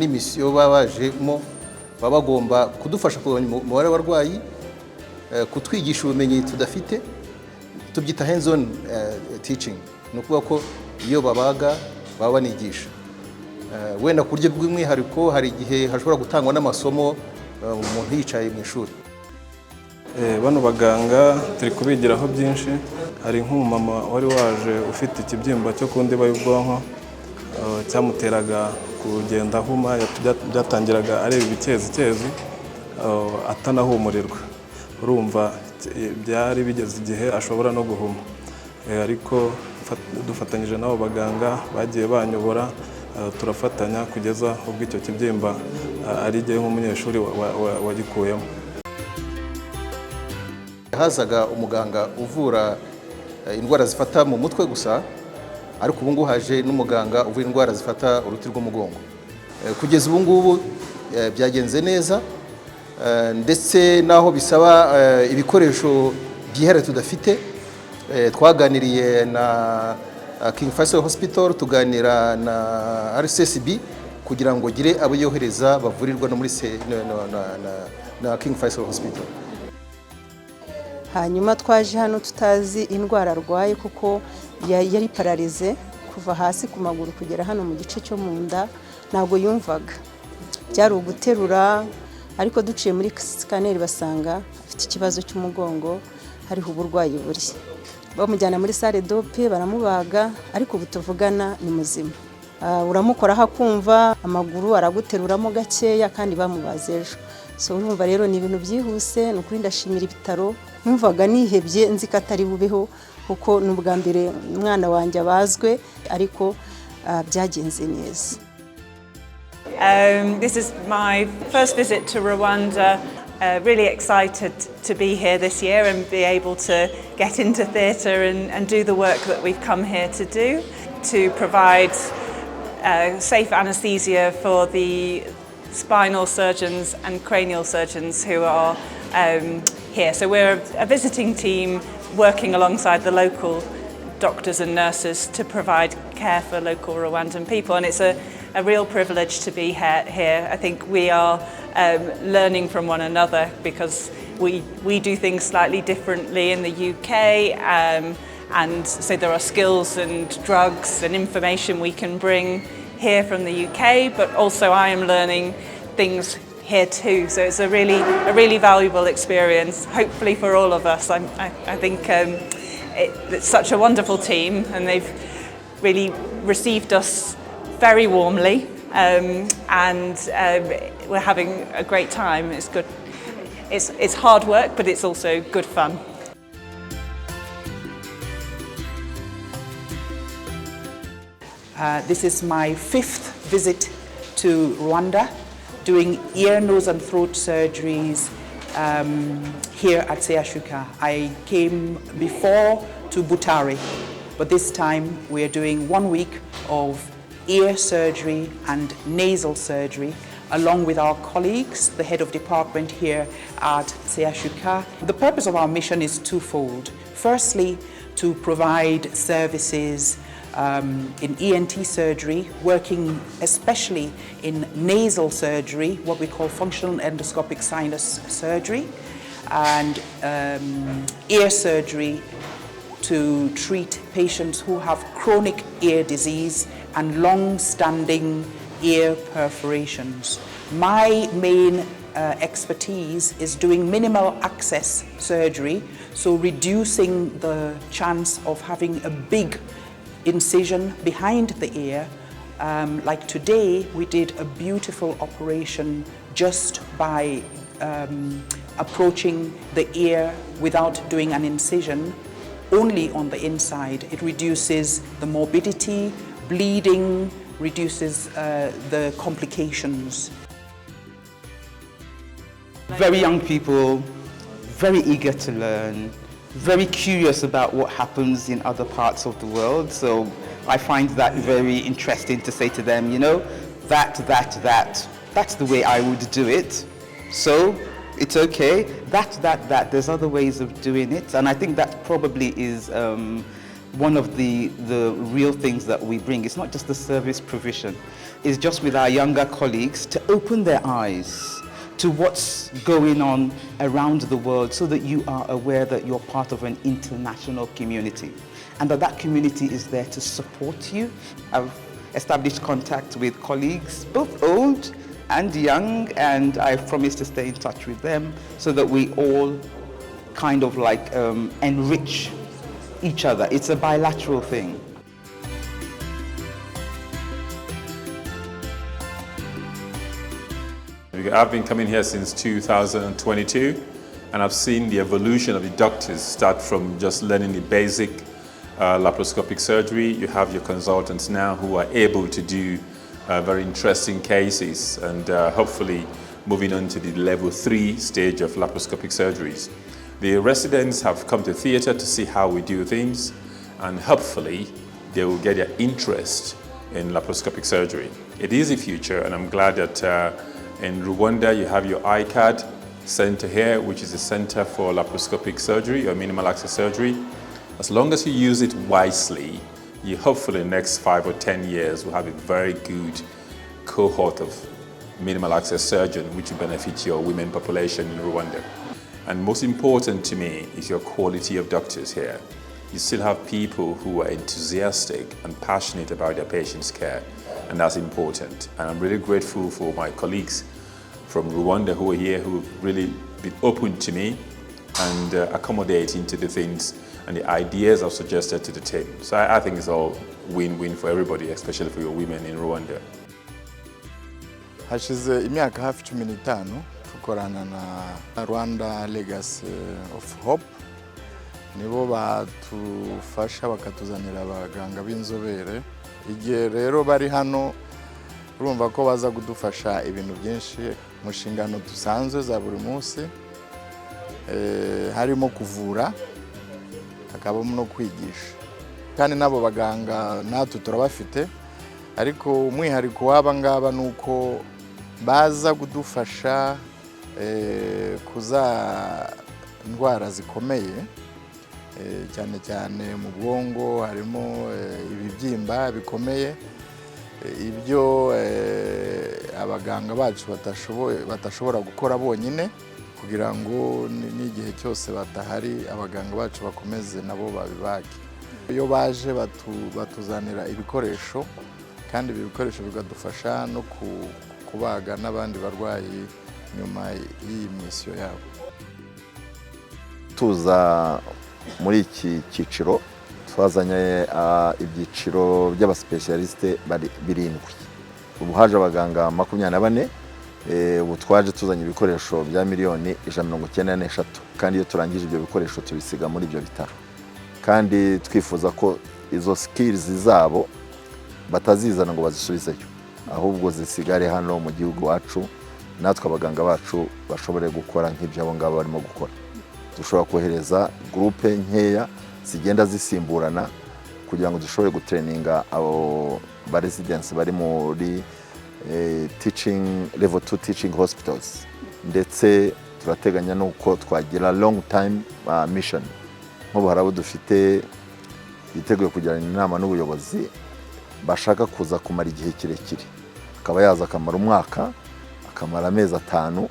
muri misiyo baba bajemo baba bagomba kudufasha kugabanya umubare w'abarwayi, kutwigisha ubumenyi tudafite, tubyita hands on teaching. Ni ukuvuga ko iyo babaga baba banigisha wenda ku buryo bw'umwihariko, hari igihe hashobora gutangwa n'amasomo umuntu yicaye mu ishuri. Bano baganga turi kubigiraho byinshi. Hari nk'umumama wari waje ufite ikibyimba cyo ku ndiba y'ubwonko, cyamuteraga kugenda ahuma, byatangiraga areba ibikezi atanahumurirwa. Urumva byari bigeze igihe ashobora no guhuma, ariko dufatanyije n'abo baganga bagiye banyobora, turafatanya kugeza ubwo icyo kibyimba ari igihe nk'umunyeshuri wagikuyemo. Hazaga umuganga uvura indwara zifata mu mutwe gusa, ariko ubu ngubu haje n'umuganga uvura indwara zifata uruti rw'umugongo. Kugeza ubu ngubu byagenze neza, ndetse naho bisaba ibikoresho byihariye tudafite. Twaganiriye na King Faisal Hospital, tuganira na RCCB kugira ngo gire abo yohereza bavurirwa no muri na King Faisal Hospital. Hanyuma twaje hano tutazi indwara arwaye, kuko yari pararize kuva hasi ku maguru kugera hano mu gice cyo mu nda, ntabwo yumvaga. Byari uguterura, ariko duciye muri scanner basanga afite ikibazo cy'umugongo, hariho uburwayi buri. Bamujyana muri salle dope baramubaga, ariko ubu tuvugana ni muzima. Uramukoraho akumva, amaguru araguteruramo gakeya, kandi bamubaze ejo. So urumva rero ni ibintu byihuse, n'ukuri ndashimira ibitaro. Numvaga nihebye nzi ko atari bubeho, kuko n'ubwa mbere umwana wanjye abazwe, ariko byagenze neza. This is my first visit to Rwanda. Really excited to be here this year and be able to get into theatre and do the work that we've come here to do, to provide safe anaesthesia for the spinal surgeons and cranial surgeons who are here. So we're a visiting team working alongside the local doctors and nurses to provide care for local Rwandan people, and it's a real privilege to be here. I think we are learning from one another, because we do things slightly differently in the UK, and so there are skills and drugs and information we can bring here from the UK, but also I am learning things here too. So it's a really valuable experience, hopefully for all of us. I think it's such a wonderful team, and they've really received us very warmly, and we're having a great time. It's good. It's hard work, but it's also good fun. This is my 5th visit to Rwanda, doing ear, nose and throat surgeries here at Seashuka. I came before to Butare, but this time we are doing 1 week of ear surgery and nasal surgery, along with our colleagues, the head of department here at Seashuka. The purpose of our mission is twofold. Firstly, to provide services in ENT surgery, working especially in nasal surgery, what we call functional endoscopic sinus surgery, and ear surgery to treat patients who have chronic ear disease and long-standing ear perforations. My main expertise is doing minimal access surgery, so reducing the chance of having a big incision behind the ear. Like today, we did a beautiful operation just by approaching the ear without doing an incision, only on the inside. It reduces the morbidity, bleeding, reduces the complications. Very young people, very eager to learn, very curious about what happens in other parts of the world. So I find that very interesting to say to them, you know, that's the way I would do it. So it's okay. There's other ways of doing it. And I think that probably is one of the real things that we bring. It's not just the service provision. is just with our younger colleagues to open their eyes to what's going on around the world so that you are aware that you're part of an international community and that community is there to support you. I've established contact with colleagues, both old and young, and I've promised to stay in touch with them so that we all kind of like enrich each other. It's a bilateral thing. I've been coming here since 2022, and I've seen the evolution of the doctors start from just learning the basic laparoscopic surgery. You have your consultants now who are able to do very interesting cases and hopefully moving on to the level 3 stage of laparoscopic surgeries. The residents have come to theatre to see how we do things, and hopefully they will get their interest in laparoscopic surgery. It is the future, and I'm glad that in Rwanda you have your ICAD center here, which is a center for laparoscopic surgery or minimal access surgery. As long as you use it wisely, you hopefully in the next 5 or 10 years will have a very good cohort of minimal access surgeons which will benefit your women population in Rwanda. And most important to me is your quality of doctors here. You still have people who are enthusiastic and passionate about their patients' care, and that's important. And I'm really grateful for my colleagues from Rwanda who are here, who have really been open to me and accommodating to the things and the ideas I've suggested to the team. So I think it's all win-win for everybody, especially for your women in Rwanda. Hashize imyaka hafi 15 tukorana na Rwanda Legacy of Hope. Nibo batufasha bakatuzanira abaganga b'inzobere. Igihe rero bari hano urumva ko baza kudufasha ibintu byinshi mu nshingano dusanzwe za buri munsi, harimo kuvura, hakabamo no kwigisha. Kandi nabo baganga natwe turabafite, ariko umwihariko waba ngaba nuko baza kudufasha kuza ndwara zikomeye, cyane cyane mu bwongo harimo ibibyimba bikomeye, ibyo abaganga bacu batashobora gukora bonyine, kugira ngo n'igihe cyose batahari abaganga bacu bakomeze nabo babibage. Iyo baje batuzanira ibikoresho, kandi ibi bikoresho bigadufasha no kubaga n'abandi barwayi nyuma y'iyi misiyo yabo. Tuza muri iki cyiciro twazanye ibyiciro by'abaspecialiste 7. Ubu haje abaganga 24, ubu twaje tuzanye ibikoresho bya miliyoni 194, kandi iyo turangije ibyo bikoresho tubisiga muri ibyo bitaro. Kandi twifuza ko izo skills zabo batazizana ngo bazisubizeyo, ahubwo zisigare hano mu gihugu wacu, natwe abaganga bacu bashobore gukora nk'ibyo abo ngabo barimo gukora. Dushobora kohereza groupe nkeya zigenda zisimburana kugira ngo dushobore gutraininga abo ba residents bari muri teaching level 2 teaching hospitals, ndetse turateganya nuko twagira long time mission. Nk'ubu harabo dufite biteguye kujyana inama n'ubuyobozi bashaka kuza kumara igihe kirekire, akaba yaza akamara umwaka, akamara amezi 5